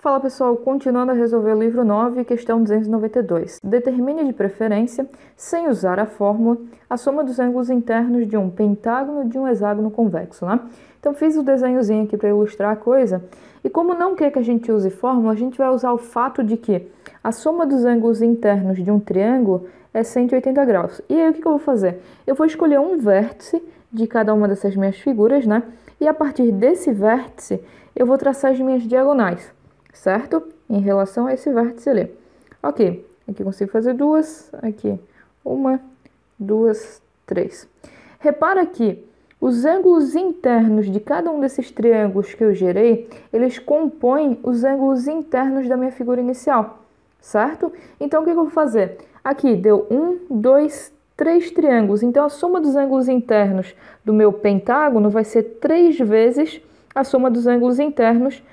Fala pessoal, continuando a resolver o livro 9, questão 292. Determine de preferência, sem usar a fórmula, a soma dos ângulos internos de um pentágono e de um hexágono convexo, né? Então fiz o desenhozinho aqui para ilustrar a coisa. E como não quer que a gente use fórmula, a gente vai usar o fato de que a soma dos ângulos internos de um triângulo é 180 graus. E aí o que eu vou fazer? Eu vou escolher um vértice de cada uma dessas minhas figuras, né? E a partir desse vértice, eu vou traçar as minhas diagonais, certo? Em relação a esse vértice ali. Ok, aqui eu consigo fazer duas, aqui uma, duas, três. Repara que os ângulos internos de cada um desses triângulos que eu gerei, eles compõem os ângulos internos da minha figura inicial, certo? Então, o que eu vou fazer? Aqui deu 1, 2, 3 triângulos. Então, a soma dos ângulos internos do meu pentágono vai ser 3 vezes a soma dos ângulos internos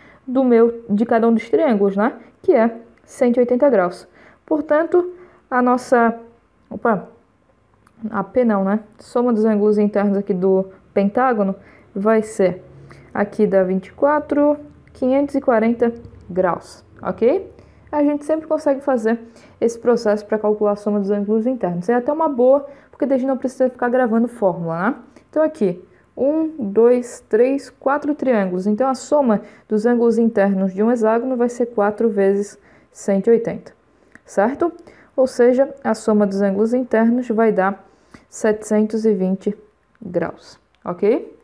de cada um dos triângulos, né? Que é 180 graus. Portanto, a nossa... AP não, né? Soma dos ângulos internos aqui do pentágono vai ser... Aqui dá 24, 540 graus, ok? A gente sempre consegue fazer esse processo para calcular a soma dos ângulos internos. É até uma boa, porque daí a gente não precisa ficar gravando fórmula, né? Então, aqui... 1, 2, 3, 4 triângulos. Então, a soma dos ângulos internos de um hexágono vai ser 4 vezes 180, certo? Ou seja, a soma dos ângulos internos vai dar 720 graus, ok?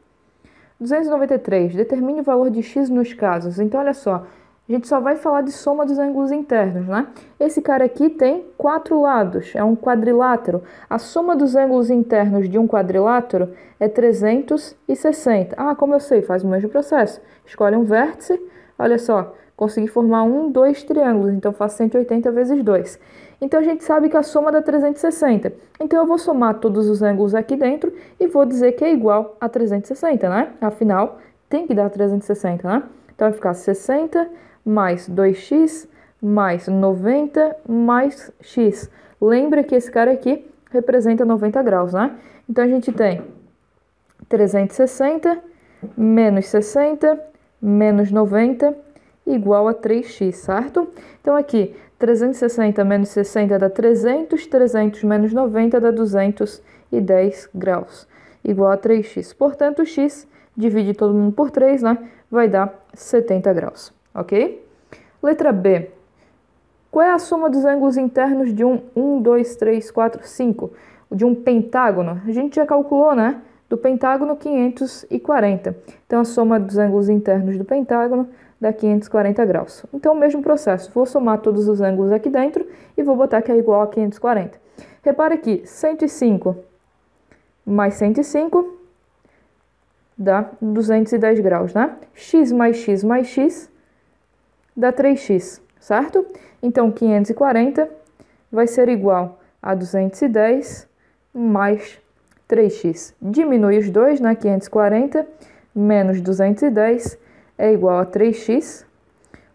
293. Determine o valor de x nos casos. Então, olha só, a gente só vai falar de soma dos ângulos internos, né? Esse cara aqui tem 4 lados, é um quadrilátero. A soma dos ângulos internos de um quadrilátero é 360. Ah, como eu sei, faz o mesmo processo. Escolhe um vértice, olha só, consegui formar 2 triângulos, então faço 180 vezes 2. Então, a gente sabe que a soma dá 360. Então, eu vou somar todos os ângulos aqui dentro e vou dizer que é igual a 360, né? Afinal, tem que dar 360, né? Então, vai ficar 60... mais 2x, mais 90, mais x. Lembra que esse cara aqui representa 90 graus, né? Então, a gente tem 360 menos 60 menos 90 igual a 3x, certo? Então, aqui, 360 menos 60 dá 300, 300 menos 90 dá 210 graus, igual a 3x. Portanto, x divide todo mundo por 3, né? Vai dar 70 graus. Ok? Letra B. Qual é a soma dos ângulos internos de 1, 2, 3, 4, 5? De um pentágono? A gente já calculou, né? Do pentágono, 540. Então, a soma dos ângulos internos do pentágono dá 540 graus. Então, o mesmo processo. Vou somar todos os ângulos aqui dentro e vou botar que é igual a 540. Repara aqui, 105 mais 105 dá 210 graus, né? X mais x mais x dá 3x, certo? Então, 540 vai ser igual a 210 mais 3x. Diminui os dois, né? 540 menos 210 é igual a 3x.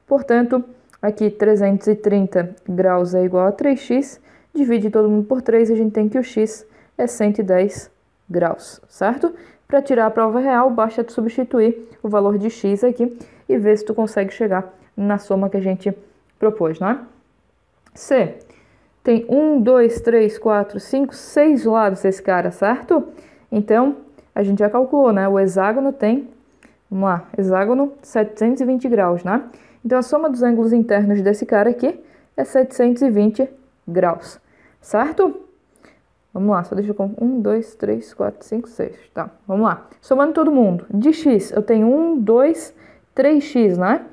Portanto, aqui 330 graus é igual a 3x. Divide todo mundo por 3, a gente tem que o x é 110 graus, certo? Para tirar a prova real, basta tu substituir o valor de x aqui e ver se tu consegue chegar na soma que a gente propôs, né? C. Tem 1, 2, 3, 4, 5, 6 lados esse cara, certo? Então, a gente já calculou, né? O hexágono tem, vamos lá, hexágono 720 graus, né? Então, a soma dos ângulos internos desse cara aqui é 720 graus, certo? Vamos lá, só deixa eu... 1, 2, 3, 4, 5, 6. Tá, vamos lá. Somando todo mundo. De x, eu tenho 1, 2, 3x, né?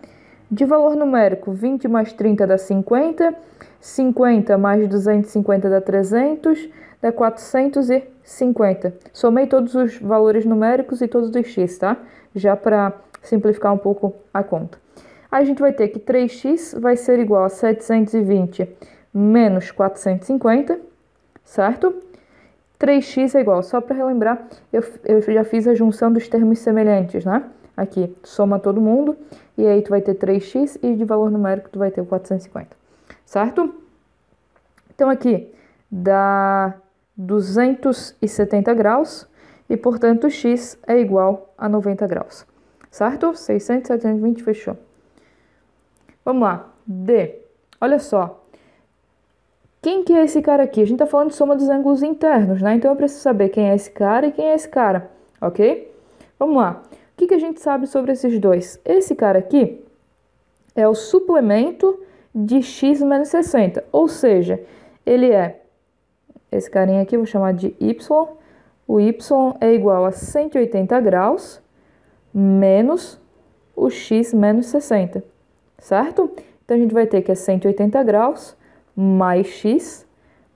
De valor numérico, 20 mais 30 dá 50. 50 mais 250 dá 300. Dá 450. Somei todos os valores numéricos e todos os x, tá? Já para simplificar um pouco a conta. Aí a gente vai ter que 3x vai ser igual a 720 menos 450, certo? 3x é igual, só para relembrar, eu já fiz a junção dos termos semelhantes, né? Aqui, soma todo mundo, e aí tu vai ter 3x e de valor numérico tu vai ter 450, certo? Então aqui, dá 270 graus, e portanto x é igual a 90 graus, certo? 600, 720, fechou. Vamos lá. D. Olha só. Quem que é esse cara aqui? A gente tá falando de soma dos ângulos internos, né? Então eu preciso saber quem é esse cara e quem é esse cara, ok? Vamos lá. O que que a gente sabe sobre esses dois? Esse cara aqui é o suplemento de x menos 60, ou seja, ele é esse carinha aqui, vou chamar de y. O y é igual a 180 graus menos o x menos 60, certo? Então a gente vai ter que é 180 graus mais x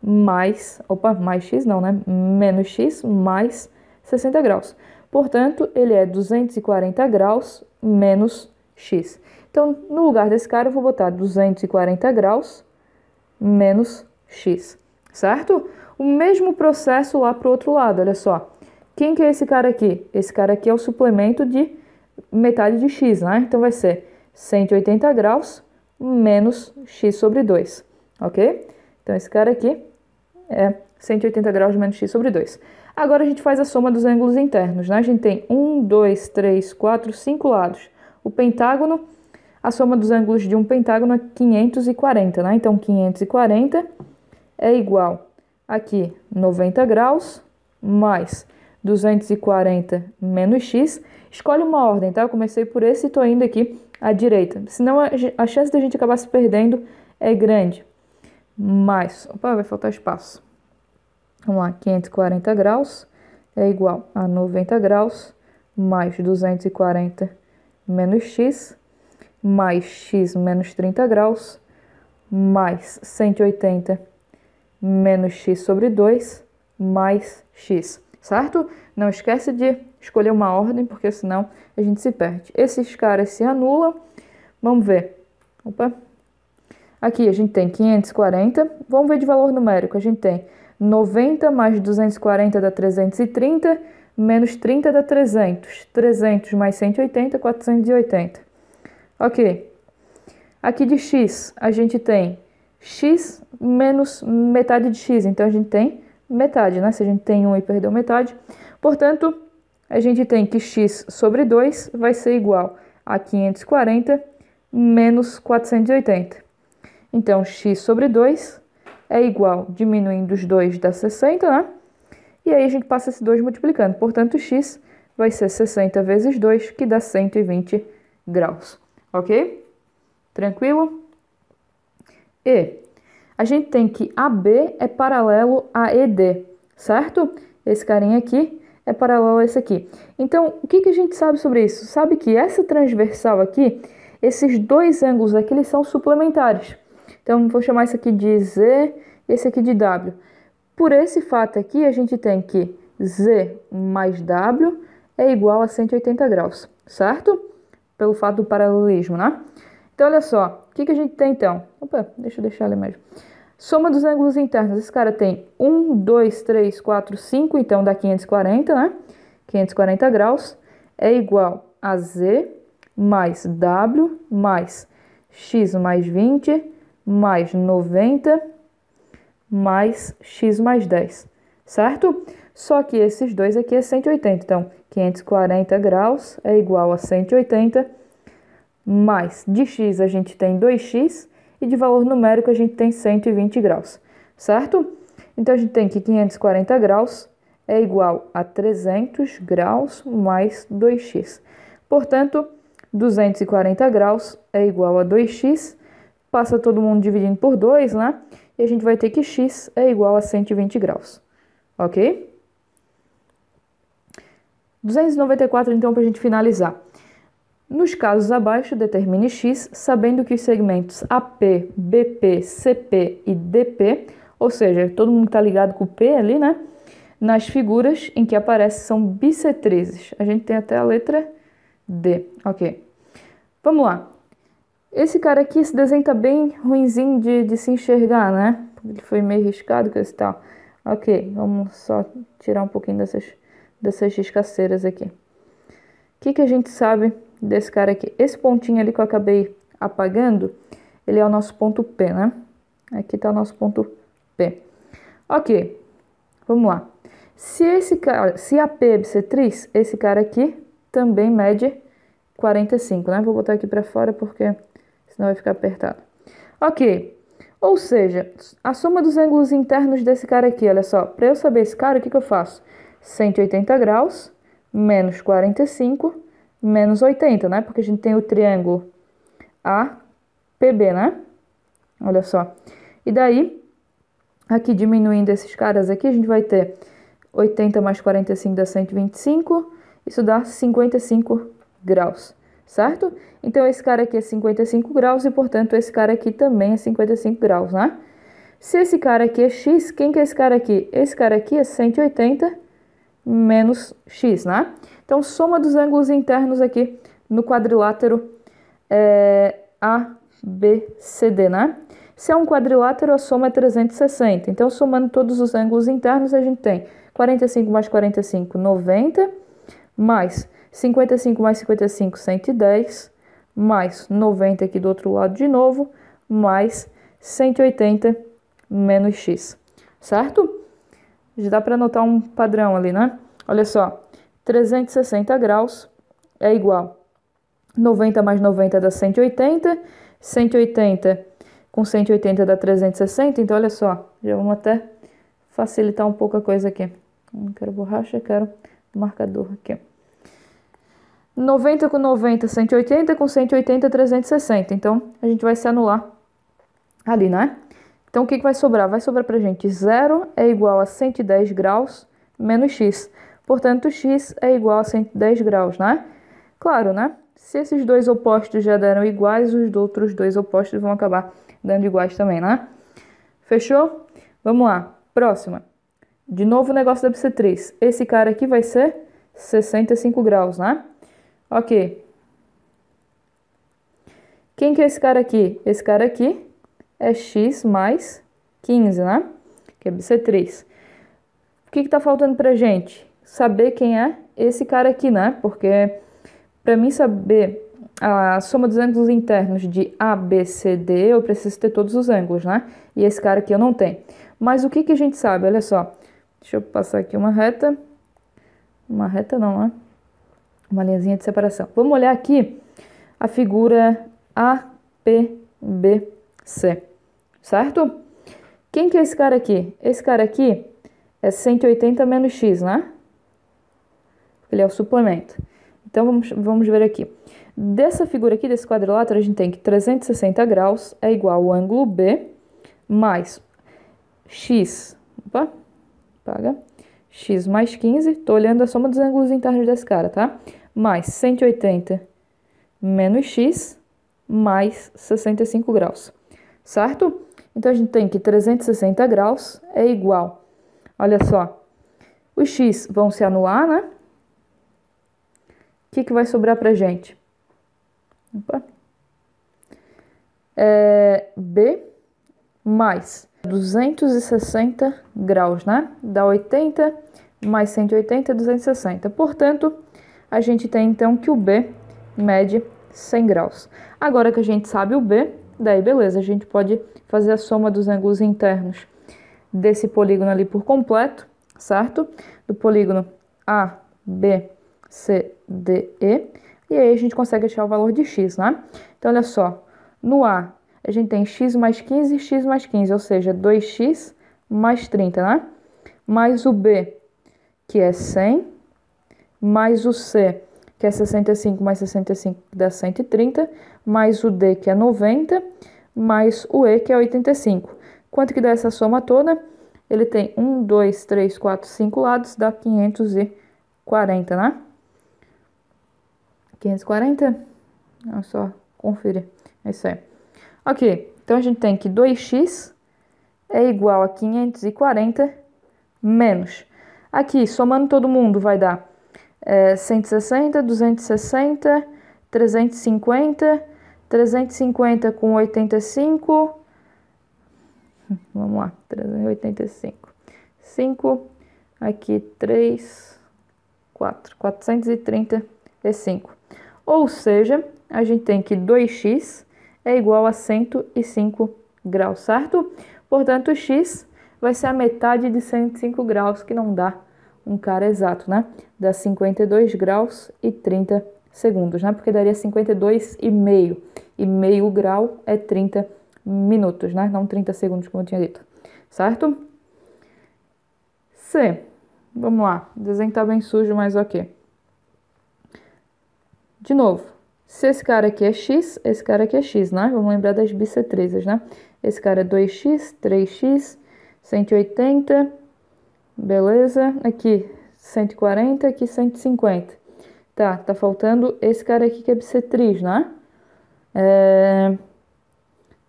mais, mais x não, né? Menos x mais 60 graus. Portanto, ele é 240 graus menos x. Então, no lugar desse cara, eu vou botar 240 graus menos x, certo? O mesmo processo lá para o outro lado, olha só. Quem que é esse cara aqui? Esse cara aqui é o suplemento de metade de x, né? Então, vai ser 180 graus menos x sobre 2, ok? Então, esse cara aqui é 180 graus menos x sobre 2. Agora, a gente faz a soma dos ângulos internos, né? A gente tem 1, 2, 3, 4, 5 lados. O pentágono, a soma dos ângulos de um pentágono é 540, né? Então, 540 é igual aqui 90 graus mais 240 menos x. Escolhe uma ordem, tá? Eu comecei por esse e tô indo aqui à direita. Senão a chance da gente acabar se perdendo é grande. Mais, opa, vai faltar espaço. Vamos lá, 540 graus é igual a 90 graus mais 240 menos x, mais x menos 30 graus, mais 180 menos x sobre 2, mais x, certo? Não esquece de escolher uma ordem, porque senão a gente se perde. Esses caras se anulam. Vamos ver. Opa. Aqui a gente tem 540. Vamos ver de valor numérico. A gente tem 90 mais 240 dá 330, menos 30 dá 300. 300 mais 180, 480. Ok. Aqui de x, a gente tem x menos metade de x. Então, a gente tem metade, né? Se a gente tem 1 e perdeu metade. Portanto, a gente tem que x sobre 2 vai ser igual a 540 menos 480. Então, x sobre 2 é igual, diminuindo os 2 dá 60, né? E aí a gente passa esse 2 multiplicando. Portanto, x vai ser 60 vezes 2, que dá 120 graus. Ok? Tranquilo? E a gente tem que AB é paralelo a ED, certo? Esse carinha aqui é paralelo a esse aqui. Então, o que a gente sabe sobre isso? Sabe que essa transversal aqui, esses dois ângulos aqui, eles são suplementares. Então, vou chamar isso aqui de Z e esse aqui de W. Por esse fato aqui, a gente tem que Z mais W é igual a 180 graus, certo? Pelo fato do paralelismo, né? Então, olha só. O que a gente tem, então? Opa, deixa eu deixar ali mesmo. Soma dos ângulos internos. Esse cara tem 1, 2, 3, 4, 5. Então, dá 540, né? 540 graus é igual a Z mais W mais X mais 20 mais 90 mais X mais 10, certo? Só que esses dois aqui é 180. Então, 540 graus é igual a 180 mais de X a gente tem 2X e de valor numérico a gente tem 120 graus, certo? Então, a gente tem que 540 graus é igual a 300 graus mais 2x. Portanto, 240 graus é igual a 2x. Passa todo mundo dividindo por 2, né? E a gente vai ter que x é igual a 120 graus. Ok? 294, então, para a gente finalizar. Nos casos abaixo, determine x, sabendo que os segmentos AP, BP, CP e DP, ou seja, todo mundo está ligado com o P ali, né? Nas figuras em que aparecem são bissetrizes. A gente tem até a letra D, ok. Vamos lá. Esse cara aqui, esse desenho tá bem ruinzinho de se enxergar, né? Ele foi meio riscado com esse tal. Ok, vamos só tirar um pouquinho dessas riscaceiras aqui. O que a gente sabe desse cara aqui? Esse pontinho ali que eu acabei apagando, ele é o nosso ponto P, né? Aqui tá o nosso ponto P. Ok, vamos lá. Se a P é bissetriz, esse cara aqui também mede 45, né? Vou botar aqui para fora porque senão vai ficar apertado. Ok, ou seja, a soma dos ângulos internos desse cara aqui, olha só. Para eu saber esse cara, o que eu faço? 180 graus menos 45 menos 80, né? Porque a gente tem o triângulo APB, né? Olha só. E daí, aqui diminuindo esses caras aqui, a gente vai ter 80 mais 45 dá 125, isso dá 55 graus, certo? Então, esse cara aqui é 55 graus e, portanto, esse cara aqui também é 55 graus, né? Se esse cara aqui é x, quem que é esse cara aqui? Esse cara aqui é 180 menos x, né? Então, soma dos ângulos internos aqui no quadrilátero ABCD, né? Se é um quadrilátero, a soma é 360. Então, somando todos os ângulos internos, a gente tem 45 mais 45, 90, mais 55 mais 55, 110, mais 90 aqui do outro lado de novo, mais 180 menos x, certo? Já dá para notar um padrão ali, né? Olha só, 360 graus é igual 90 mais 90 dá 180, 180 com 180 dá 360, então olha só, já vamos até facilitar um pouco a coisa aqui. Não quero borracha, quero marcador aqui. 90 com 90, 180, com 180, 360. Então, a gente vai se anular ali, né? Então, o que vai sobrar? Vai sobrar pra gente 0 é igual a 110 graus menos x. Portanto, x é igual a 110 graus, né? Claro, né? Se esses dois opostos já deram iguais, os outros dois opostos vão acabar dando iguais também, né? Fechou? Vamos lá. Próxima. De novo o negócio da bissetriz. Esse cara aqui vai ser 65 graus, né? Ok. Quem que é esse cara aqui? Esse cara aqui é x mais 15, né? Que é bissetriz. O que tá faltando pra gente? Saber quem é esse cara aqui, né? Porque para mim saber a soma dos ângulos internos de ABCD, eu preciso ter todos os ângulos, né? E esse cara aqui eu não tenho. Mas o que a gente sabe? Olha só. Deixa eu passar aqui uma reta. Uma reta não, né? Uma linhazinha de separação. Vamos olhar aqui a figura APBC, certo? Quem que é esse cara aqui? Esse cara aqui é 180 menos x, né? Ele é o suplemento. Então, vamos ver aqui. Dessa figura aqui, desse quadrilátero, a gente tem que 360 graus é igual ao ângulo B mais x, opa, paga, x mais 15, tô olhando a soma dos ângulos internos desse cara, tá? Mais 180 menos x mais 65 graus, certo? Então, a gente tem que 360 graus é igual, olha só, os x vão se anular, né? O que vai sobrar pra gente? Opa. B mais 260 graus, né? Dá 80 mais 180, 260. Portanto, a gente tem então que o B mede 100 graus. Agora que a gente sabe o B, daí beleza, a gente pode fazer a soma dos ângulos internos desse polígono ali por completo, certo? Do polígono A, B, C, D, E. E aí a gente consegue achar o valor de x, né? Então, olha só. No A, a gente tem x mais 15 e x mais 15, ou seja, 2x mais 30, né? Mais o B, que é 100, mais o C, que é 65 mais 65, que dá 130, mais o D, que é 90, mais o E, que é 85. Quanto que dá essa soma toda? Ele tem 1, 2, 3, 4, 5 lados, dá 540, né? 540? É só conferir. É isso aí. Ok, então a gente tem que 2x é igual a 540 menos. Aqui, somando todo mundo, vai dar 160, 260, 350, 350 com 85. Vamos lá, 385. 5, aqui 3, 4, 435. Ou seja, a gente tem que 2x é igual a 105 graus, certo? Portanto, x vai ser a metade de 105 graus, que não dá um cara exato, né? Dá 52 graus e 30 segundos, né? Porque daria 52,5. E meio grau é 30 minutos, né? Não 30 segundos, como eu tinha dito. Certo? C. Vamos lá. O desenho tá bem sujo, mas ok. De novo. Se esse cara aqui é x, esse cara aqui é x, né? Vamos lembrar das bissetrizas, né? Esse cara é 2x, 3x, 180, beleza? Aqui 140, aqui 150. Tá faltando esse cara aqui que é bissetriz, né?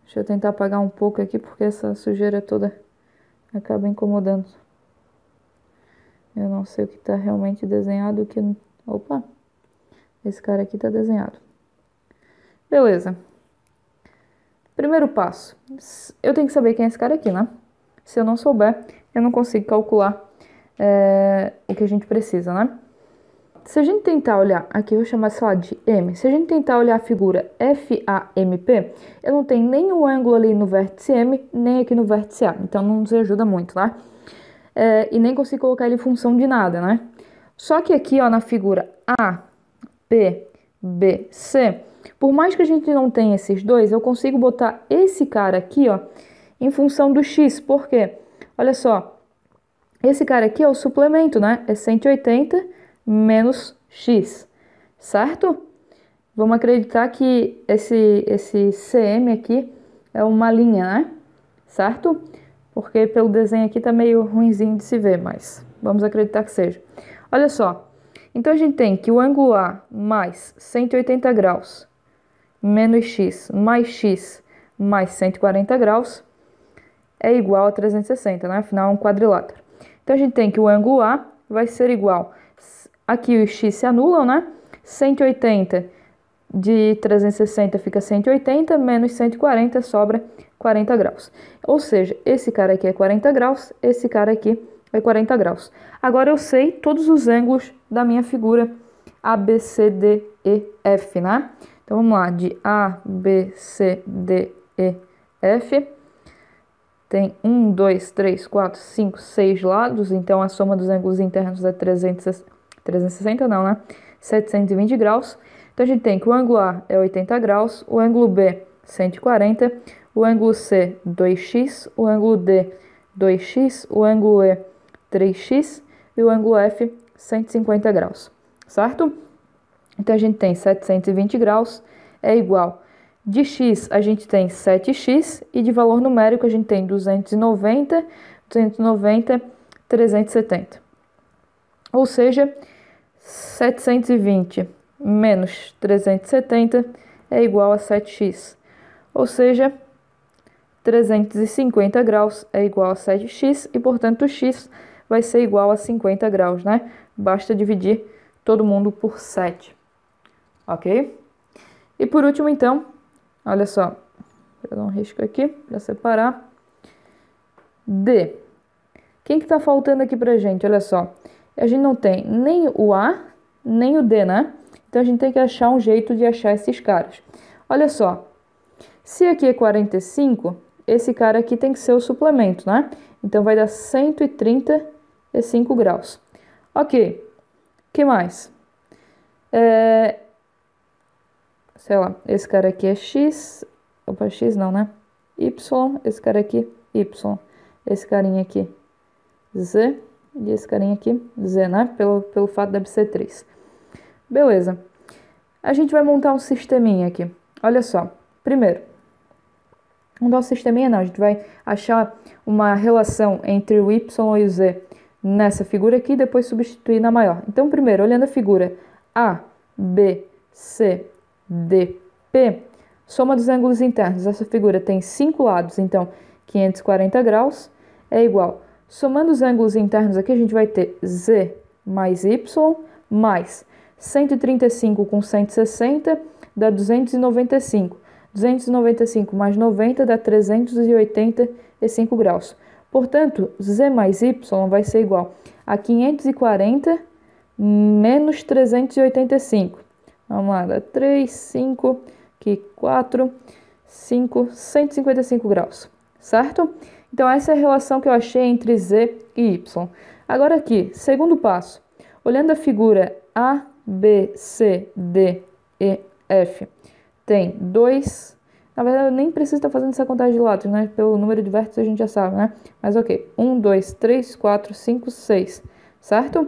Deixa eu tentar apagar um pouco aqui, porque essa sujeira toda acaba incomodando. Eu não sei o que tá realmente desenhado, o que... Opa! Esse cara aqui tá desenhado. Beleza. Primeiro passo. Eu tenho que saber quem é esse cara aqui, né? Se eu não souber, eu não consigo calcular o que a gente precisa, né? Se a gente tentar olhar, aqui eu vou chamar, sei lá, de M. Se a gente tentar olhar a figura FAMP, eu não tenho nem o ângulo ali no vértice M, nem aqui no vértice A. Então não nos ajuda muito, tá? E nem consigo colocar ele em função de nada, né? Só que aqui, ó, na figura A, P, B, C, por mais que a gente não tenha esses dois, eu consigo botar esse cara aqui, ó, em função do X. Por quê? Olha só, esse cara aqui é o suplemento, né? É 180 menos X, certo? Vamos acreditar que esse CM aqui é uma linha, né? Certo? Porque pelo desenho aqui tá meio ruinzinho de se ver, mas vamos acreditar que seja. Olha só, então a gente tem que o ângulo A mais 180 graus menos X mais 140 graus é igual a 360, né? Afinal é um quadrilátero. Então a gente tem que o ângulo A vai ser igual... Aqui os x se anulam, né? 180 de 360 fica 180, menos 140 sobra 40 graus. Ou seja, esse cara aqui é 40 graus, esse cara aqui é 40 graus. Agora eu sei todos os ângulos da minha figura A, B, C, D, E, F, né? Então vamos lá, de A, B, C, D, E, F. Tem 1, 2, 3, 4, 5, 6 lados, então a soma dos ângulos internos é 360 não, né? 720 graus. Então a gente tem que o ângulo A é 80 graus, o ângulo B 140, o ângulo C 2x, o ângulo D 2x, o ângulo E 3x e o ângulo F 150 graus, certo? Então a gente tem 720 graus é igual, de x a gente tem 7x e de valor numérico a gente tem 290, 370. Ou seja, 720 menos 370 é igual a 7x. Ou seja, 350 graus é igual a 7x e, portanto, o x vai ser igual a 50 graus, né? Basta dividir todo mundo por 7. Ok? E por último, então, olha só. Vou dar um risco aqui para separar. D. Quem que tá faltando aqui pra gente? Olha só. A gente não tem nem o A, nem o D, né? Então, a gente tem que achar um jeito de achar esses caras. Olha só. Se aqui é 45, esse cara aqui tem que ser o suplemento, né? Então, vai dar 135 graus. Ok. O que mais? Sei lá, esse cara aqui é X. Opa, X não, né? Y. Esse cara aqui, Y. Esse carinha aqui, Z. E esse carinha aqui, Z, né? Pelo fato da bissetriz. Beleza. A gente vai montar um sisteminha aqui. Olha só. Primeiro, montar um sisteminha não. A gente vai achar uma relação entre o Y e o Z nessa figura aqui e depois substituir na maior. Então, primeiro, olhando a figura A, B, C, D, P, soma dos ângulos internos. Essa figura tem 5 lados, então 540 graus é igual. Somando os ângulos internos aqui, a gente vai ter Z mais Y mais 135 com 160 dá 295. 295 mais 90 dá 385 graus. Portanto, Z mais Y vai ser igual a 540 menos 385. Vamos lá, dá 3, 5, aqui 4, 5, 155 graus, certo? Então, essa é a relação que eu achei entre Z e Y. Agora aqui, segundo passo. Olhando a figura A, B, C, D, E, F tem 2. Na verdade, eu nem preciso estar fazendo essa contagem de lados, né? Pelo número de vértices a gente já sabe, né? Mas ok. 1, 2, 3, 4, 5, 6. Certo?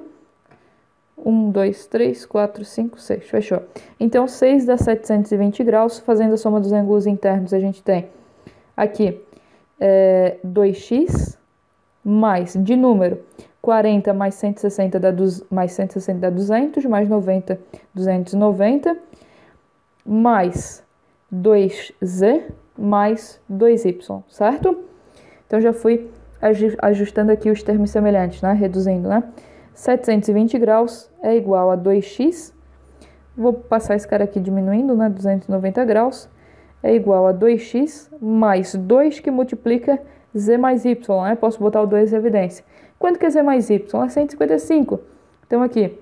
1, 2, 3, 4, 5, 6. Fechou. Então, 6 dá 720 graus. Fazendo a soma dos ângulos internos, a gente tem aqui 2x mais, de número, 40 mais 160 dá, mais 160 dá 200, mais 90, 290, mais 2z mais 2y, certo? Então, já fui ajustando aqui os termos semelhantes, né? Reduzindo, né? 720 graus é igual a 2x. Vou passar esse cara aqui diminuindo, né? 290 graus é igual a 2x mais 2 que multiplica z mais y, né? Posso botar o 2 em evidência. Quanto que é z mais y? É 155. Então, aqui,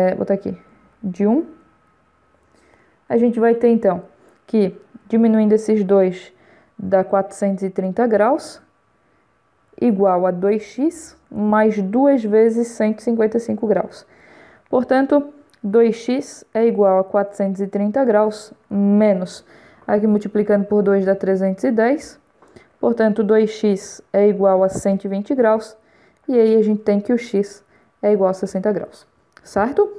vou botar aqui, de 1. A gente vai ter, então, que diminuindo esses dois dá 430 graus, igual a 2x mais 2 vezes 155 graus. Portanto, 2x é igual a 430 graus, menos, aqui multiplicando por 2 dá 310. Portanto, 2x é igual a 120 graus, e aí a gente tem que o x é igual a 60 graus, certo?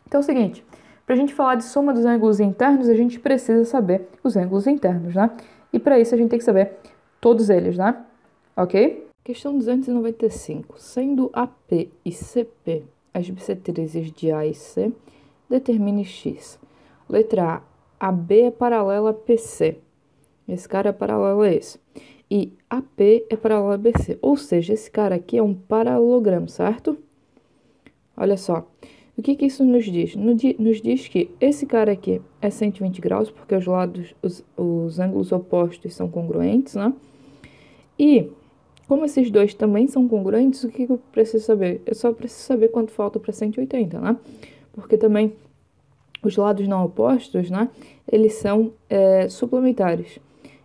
Então é o seguinte, para a gente falar de soma dos ângulos internos, a gente precisa saber os ângulos internos, né? E para isso a gente tem que saber todos eles, né? Ok? Questão 295. Sendo AP e CP as bissetrizes de A e C, determine X. Letra A. AB é paralela a PC. Esse cara é paralelo a esse. E AP é paralelo a BC. Ou seja, esse cara aqui é um paralelogramo, certo? Olha só. O que isso nos diz? Nos diz que esse cara aqui é 120 graus, porque os lados, os ângulos opostos são congruentes, né? E, como esses dois também são congruentes, o que eu preciso saber? Eu só preciso saber quanto falta para 180, né? Porque também os lados não opostos, né? Eles são suplementares.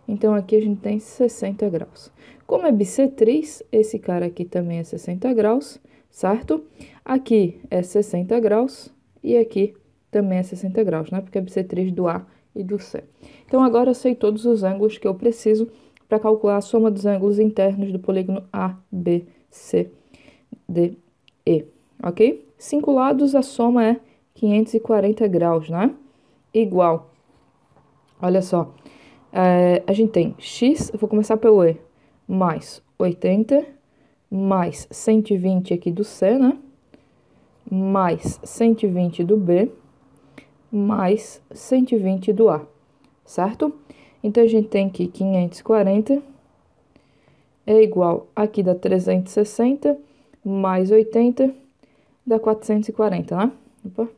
Então, aqui a gente tem 60 graus. Como é bissetriz, esse cara aqui também é 60 graus, certo? Aqui é 60 graus e aqui também é 60 graus, né? Porque é bissetriz do A e do C. Então, agora eu sei todos os ângulos que eu preciso para calcular a soma dos ângulos internos do polígono A, B, C, D, E, ok? 5 lados, a soma é 540 graus, né? Igual, olha só, a gente tem x, eu vou começar pelo E, mais 80, mais 120 aqui do C, né? Mais 120 do B, mais 120 do A, certo? Então, a gente tem que 540 é igual, aqui dá 360, mais 80, dá 440, né? Opa.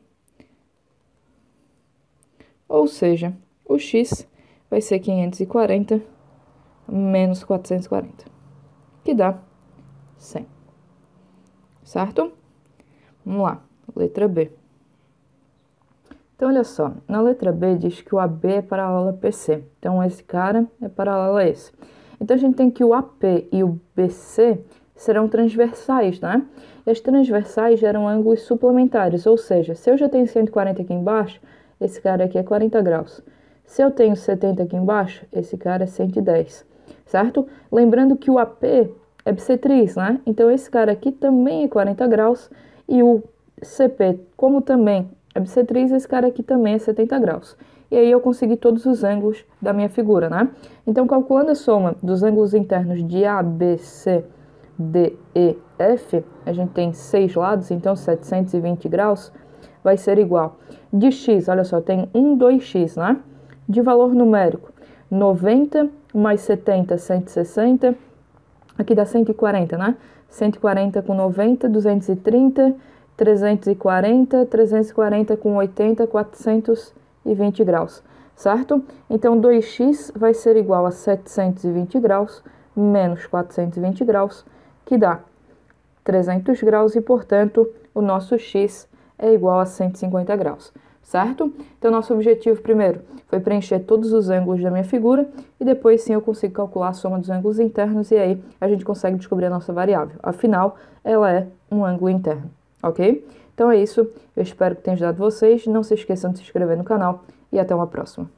Ou seja, o x vai ser 540 menos 440, que dá 100, certo? Vamos lá, letra B. Então, olha só, na letra B diz que o AB é paralelo a PC. Então, esse cara é paralelo a esse. Então, a gente tem que o AP e o BC serão transversais, né? E as transversais geram ângulos suplementares, ou seja, se eu já tenho 140 aqui embaixo, esse cara aqui é 40 graus. Se eu tenho 70 aqui embaixo, esse cara é 110, certo? Lembrando que o AP é bissetriz, né? Então, esse cara aqui também é 40 graus e o CP, como também é bissetriz, esse cara aqui também é 70 graus. E aí eu consegui todos os ângulos da minha figura, né? Então, calculando a soma dos ângulos internos de A, B, C, D, E, F, a gente tem 6 lados, então 720 graus, vai ser igual. De x, olha só, tem 2x, né? De valor numérico, 90 mais 70, 160, aqui dá 140, né? 140 com 90, 230, 340, 340 com 80, 420 graus, certo? Então, 2x vai ser igual a 720 graus menos 420 graus, que dá 300 graus e, portanto, o nosso x é igual a 150 graus, certo? Então, nosso objetivo primeiro foi preencher todos os ângulos da minha figura e depois sim eu consigo calcular a soma dos ângulos internos e aí a gente consegue descobrir a nossa variável. Afinal, ela é um ângulo interno. ok? Então é isso, eu espero que tenha ajudado vocês, não se esqueçam de se inscrever no canal e até uma próxima.